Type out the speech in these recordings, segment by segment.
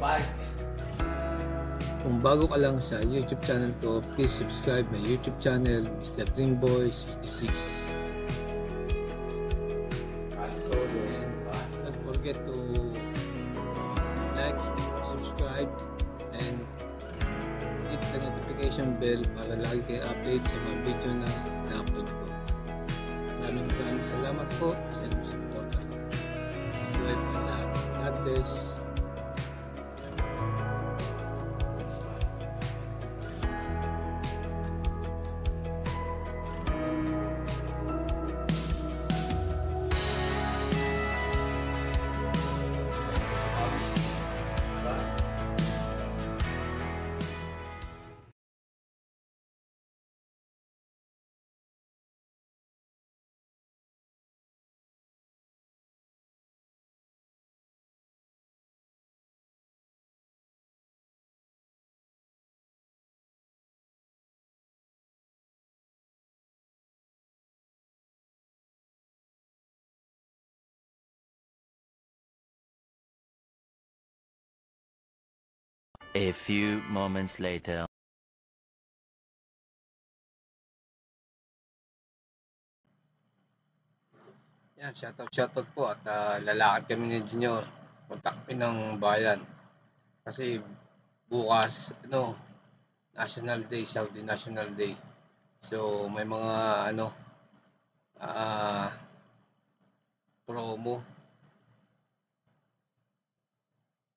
Bye! Kung bago ka lang sa YouTube channel ko, please subscribe my YouTube channel, Mr. Dreamboy66. And don't forget to like, subscribe, and hit the notification bell para lagi kayo update sa mga video na na-upload ko. Maraming salamat po sa inyong support. God bless. A few moments later. Yan, shoutout po at lalakad kami ni Junior. Punta kami ng bayan. Kasi bukas, National Day, Saudi National Day. So, may mga, promo.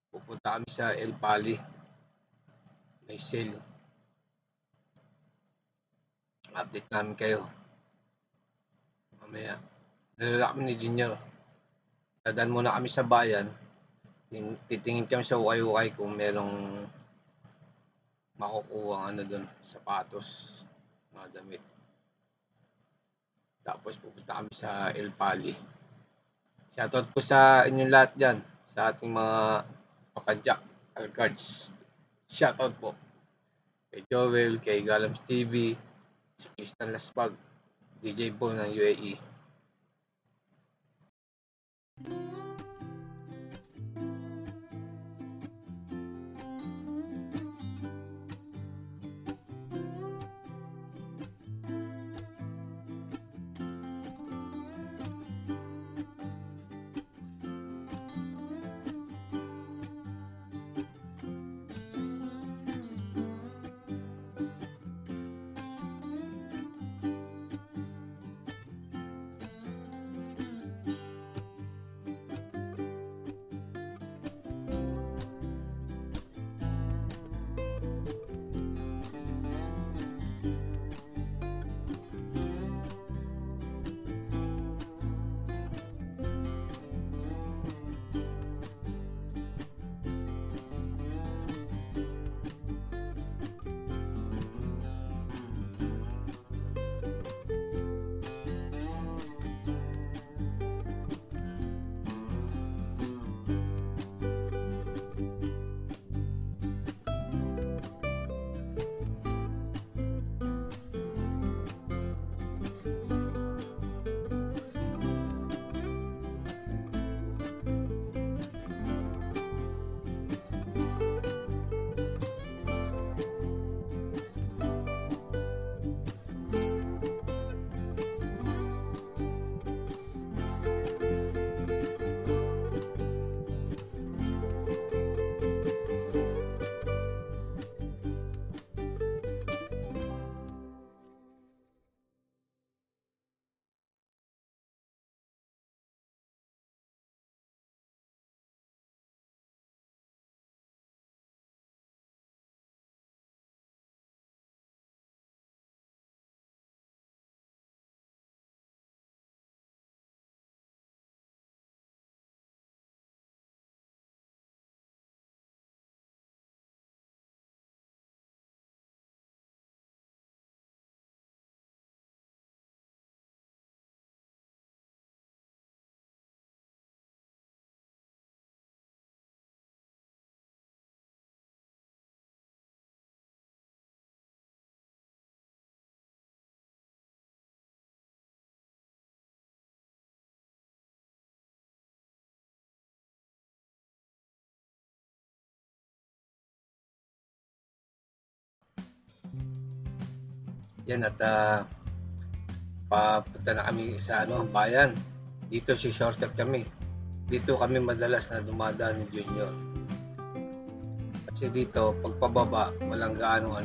Pupunta kami sa El Pali. May sale. Update namin kayo. Mamaya. Dala kami ni Junior. Dadaan muna kami sa bayan. Titingin kami sa ukay-ukay kung merong makukuha doon, sapatos, mga damit. Tapos pupunta kami sa El Pali. Shoutout po sa inyong lahat dyan, sa ating mga kapadyak, alcards. Shoutout po kay Joel, kay Galams TV, si Kristan Laspag, DJ Bo ng UAE. Yan at papunta na kami sa bayan. Dito si shortcut kami. Dito kami madalas na dumadaan ni Junior. Kasi dito pagpababa walang gaano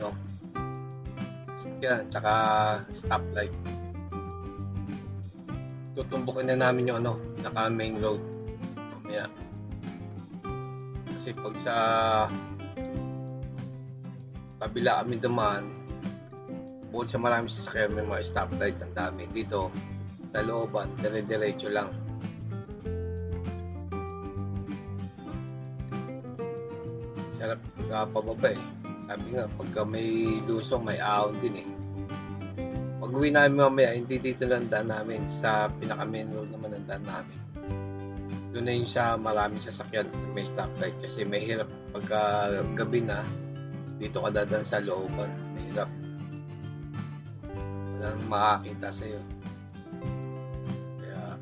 yan, tsaka stoplight. Tutumbukin na namin yung naka main road. Mamaya. Kasi pag sa kabila kami dumaan, bukod sa marami sasakyan, may mga stoplight ang dami. Dito sa looban, dire-diretso lang. Sarap pababa eh. Sabi nga, pagka may lusong, may ahon din eh. Pag uwi namin mamaya, hindi dito lang daan namin. Sa pinaka-main road naman ang daan namin. Doon na yung sa maraming sasakyan, may stoplight. Kasi may hirap pagka gabi na, dito ka dadaan sa looban. May hirap. Walang makakita sa'yo. Kaya,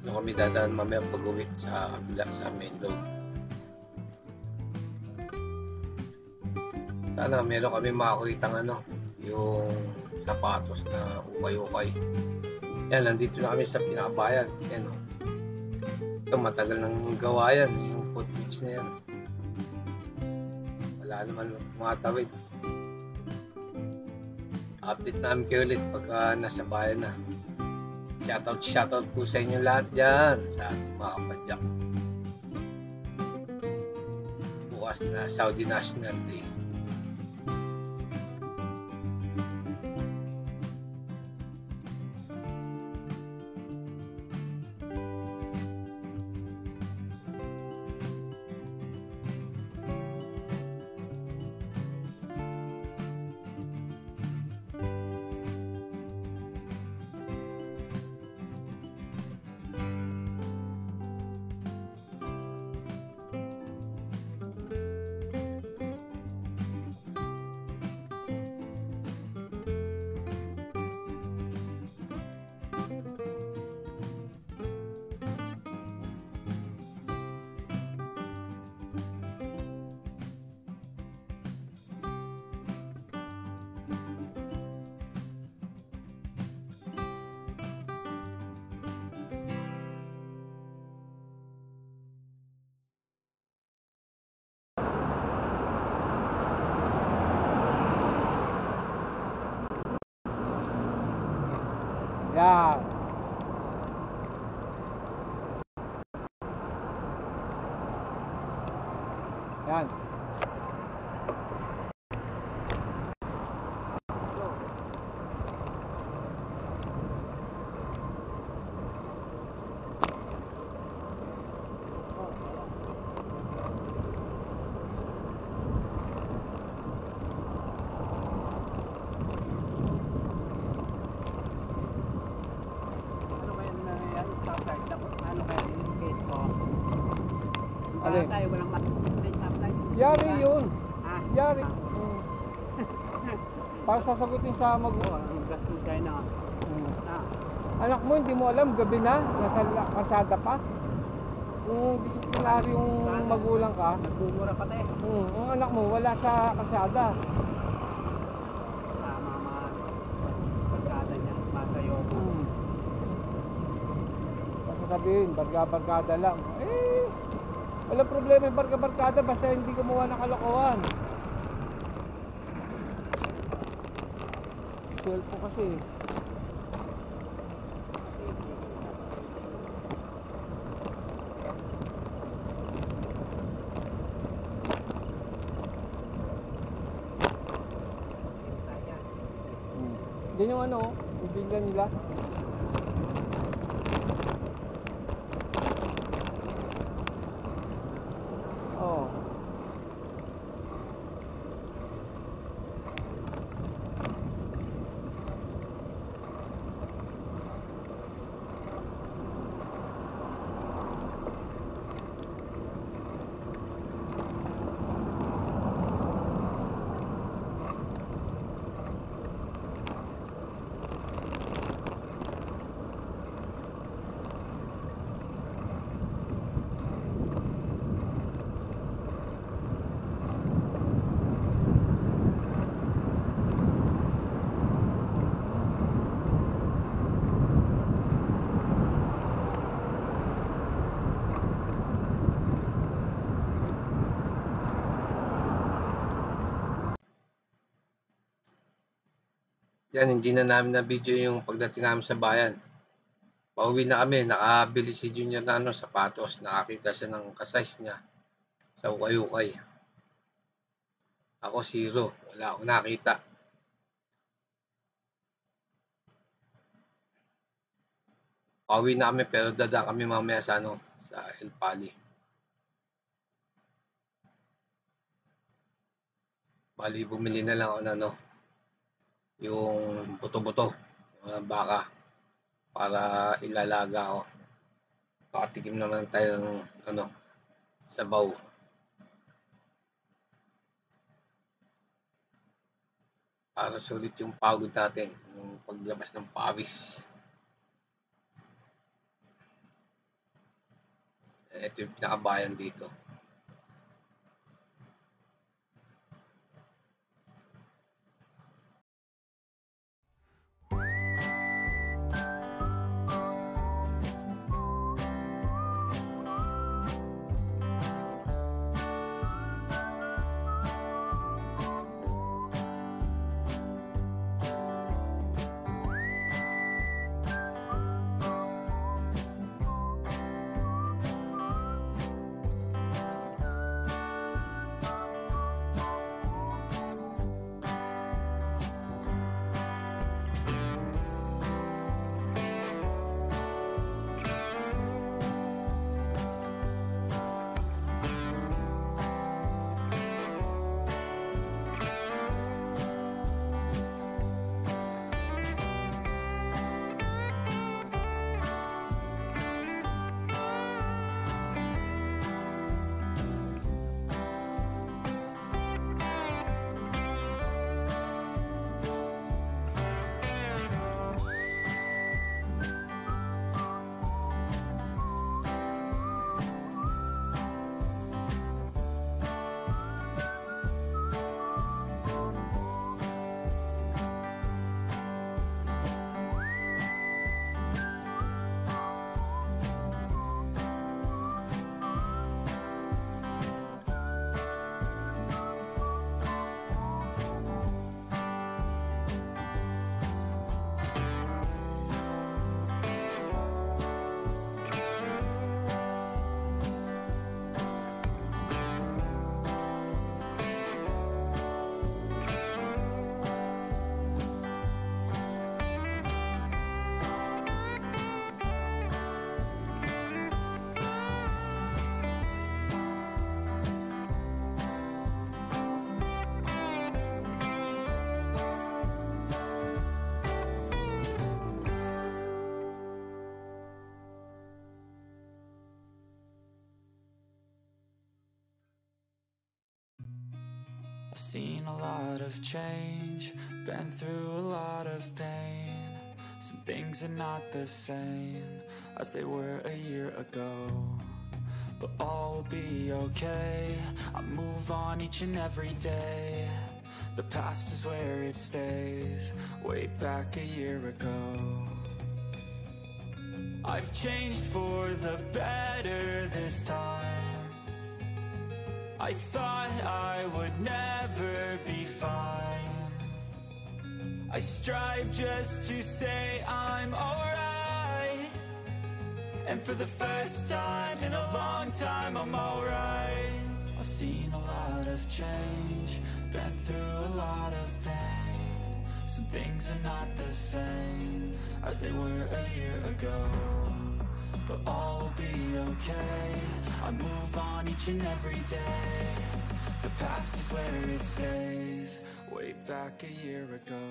doon kami dadaan mamaya pag uwi sa kabila, sa main road. Sana meron kami makakitang yung sapatos na ukay-ukay. Yan, nandito na kami sa pinakabayan. Yan ito, matagal nang gawa yan, yung footbridge na yan. Wala naman tumatawid. Update namin kayo ulit pagka nasa bayan na. Shoutout po sa inyo lahat dyan, sa ating mga kapadyak. Bukas na Saudi National Day. Yan. Yan. Alin? Yari yun. Yari. Para sasagutin sa anak mo, hindi mo alam, gabi na, nasa kasada pa. Kung disiplinary yung magulang ka, nagmumura pa tayo. Ang anak mo, wala sa kasada. Tama pagkada niya, masayo. Sasabihin, barga-barkada lang. Walang problema yung barga-barkada basta hindi gumawa ng kalokohan. Cellphone kasi. Yan yung yung bingan nila. Oh. Yan, hindi na namin na video yung pagdating namin sa bayan. Pauwi na kami, nakabili si Junior na sapatos. Nakakita siya ng kasize niya sa ukay-ukay. Ako 0, wala akong nakita. Pauwi na kami pero dada kami mamaya sa sa El Pali. Bali, bumili na lang ako na yung buto-buto, baka, para ilalaga ako. Makatikim naman tayo ng sabaw. Para sulit yung pagod natin, yung paglabas ng pawis. Ito yung pinakabayan dito. I've seen a lot of change, been through a lot of pain. Some things are not the same as they were a year ago, but all will be okay. I move on each and every day. The past is where it stays, way back a year ago. I've changed for the better this time. I thought I would never be fine. I strive just to say I'm alright, and for the first time in a long time I'm alright. I've seen a lot of change, been through a lot of pain. Some things are not the same as they were a year ago, but all will be okay. I move on each and every day. The past is where it stays, way back a year ago.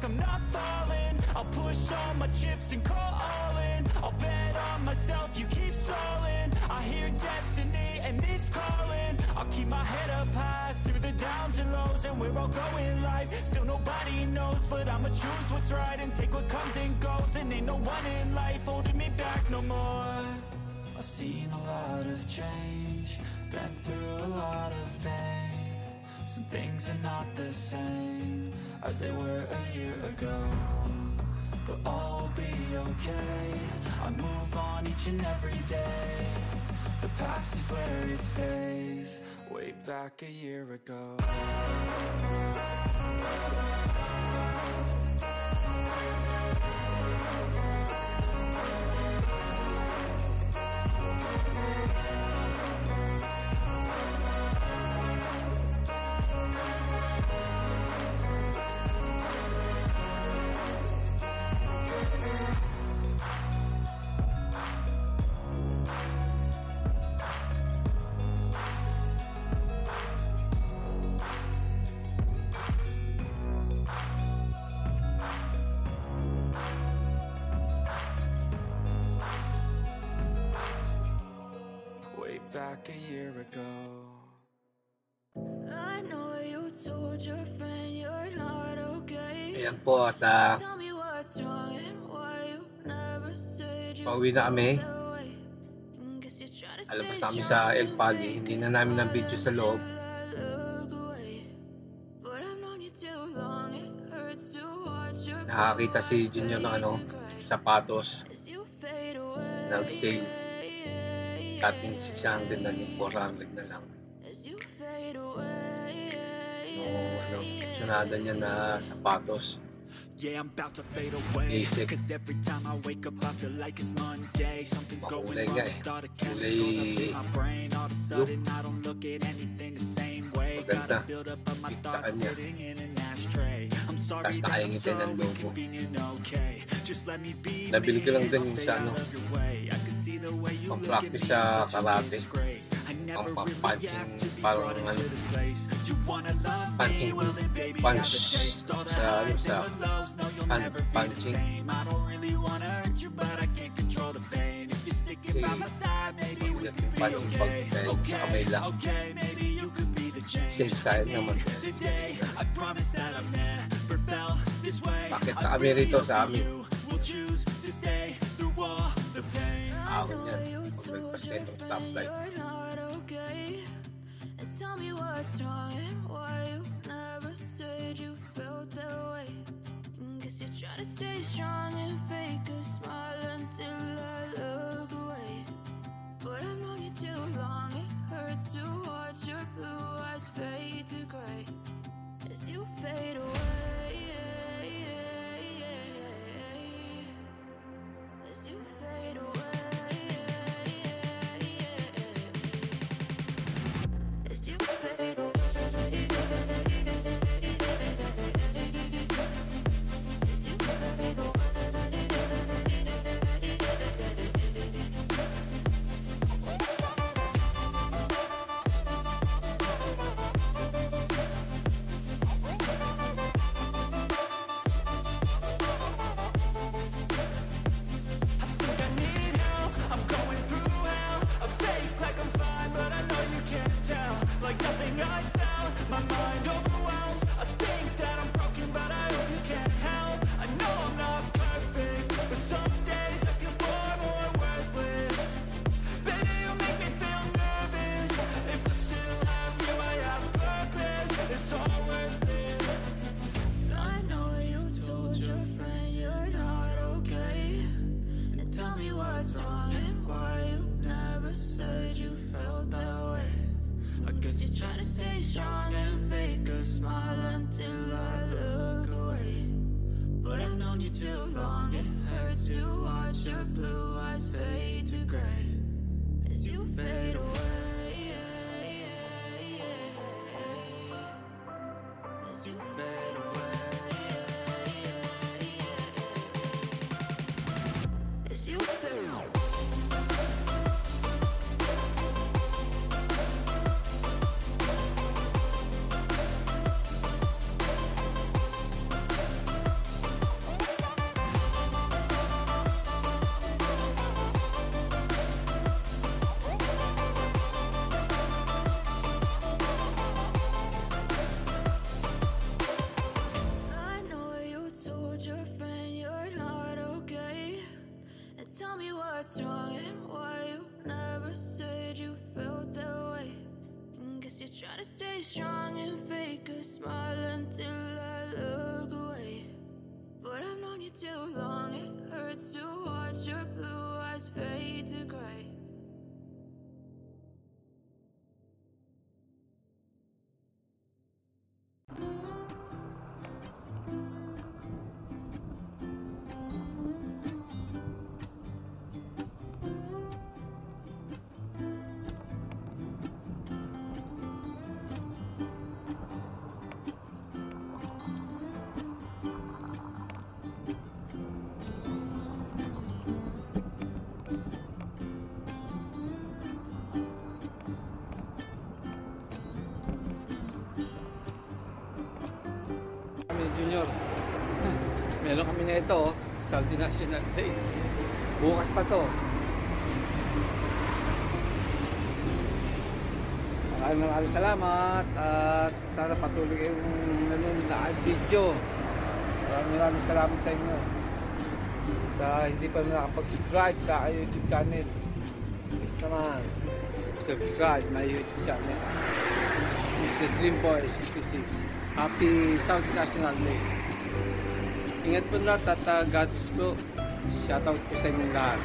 I'm not falling. I'll push all my chips and call all in. I'll bet on myself, you keep stalling. I hear destiny and it's calling. I'll keep my head up high through the downs and lows, and we're all going live. Still nobody knows, but I'ma choose what's right and take what comes and goes. And ain't no one in life holding me back no more. I've seen a lot of change, been through a lot of pain. Some things are not the same as they were a year ago, but all will be okay. I move on each and every day. The past is where it stays, way back a year ago. Back a year ago. I know you told your friend you're not okay. Ayan po at Tell me what's wrong and why you never said you pauwi na kami. felt that way. Guess you're trying to Alabas stay namin sa strong El and Pali. fake Hindi a na namin ng smile video sa loob. until I look away. But I've known you too long, it hurts to watch your Nakakita si blue eyes Junior ng fade ano, to gray sapatos. as you fade away. Nag-sale. Dating 600 na yung 400 na lang. As you fade away. Nung ano, sunada niya na sapatos. Yeah, I'm about to fade away. Basic. Cause every time I wake up I feel like it's Monday. Something's going Makulay wrong nga eh. with all the chemicals up in my brain. All of a sudden I don't look at anything the same way. Maganda. Gotta build up of my Fit sa thoughts kanya. sitting in an ashtray. I'm sorry Tapos that I'm nakaingiti so ng logo. inconvenient, okay. Just let me be Nabili ko lang me, din I'll yung stay sa out ano, of your way. I can see the way you look at me, pang-practice sa such a karate. disgrace. I never really Pang-punching, asked to be parang brought ano, into this place. You wanna love me, punching, well then baby I punch have a taste. All the sa ano, highs sa and the lows, no you'll hand never be the punching. same. I don't really wanna hurt you, but I can't control the pain. If you're sticking by my side, maybe we Magulat could yung be punching okay. pag sa kamay lang. Okay, maybe you could be the change. Safe side naman. Today, I promise that I've never felt this way. Bakit na kami rito sa amin? We'll choose to stay through all the pain. Ahon yan. Pagpagpas na itong stoplight. You're not okay. And tell me what's wrong and why you never said you felt that way. Guess you're trying to stay strong and fake a smile until I look away. But I've known you too long, it hurts to watch your blue eyes fade to gray as you fade away. As you fade away. As you fade away. Trying to stay strong and fake a smile until I look away. But I've known you too long, it hurts to watch your blue eyes fade to gray as you fade away. As you fade away. As you fade away. to stay strong and fake a smile until I look away. But I've known you too long, it hurts to watch your blue eyes fade to gray. Kami Junior. Meron kami na ito, Saudi National Day. Bukas pa to. Maraming salamat at sana patuloy kayong nanonood na video. Maraming salamat sa inyo. Sa hindi pa nakapag-subscribe sa aking YouTube channel, please naman subscribe my YouTube channel. Mr. Dreamboy 66. Happy Saudi National Day. Ingat po lahat at God bless po. Shoutout po sa inyong lahat.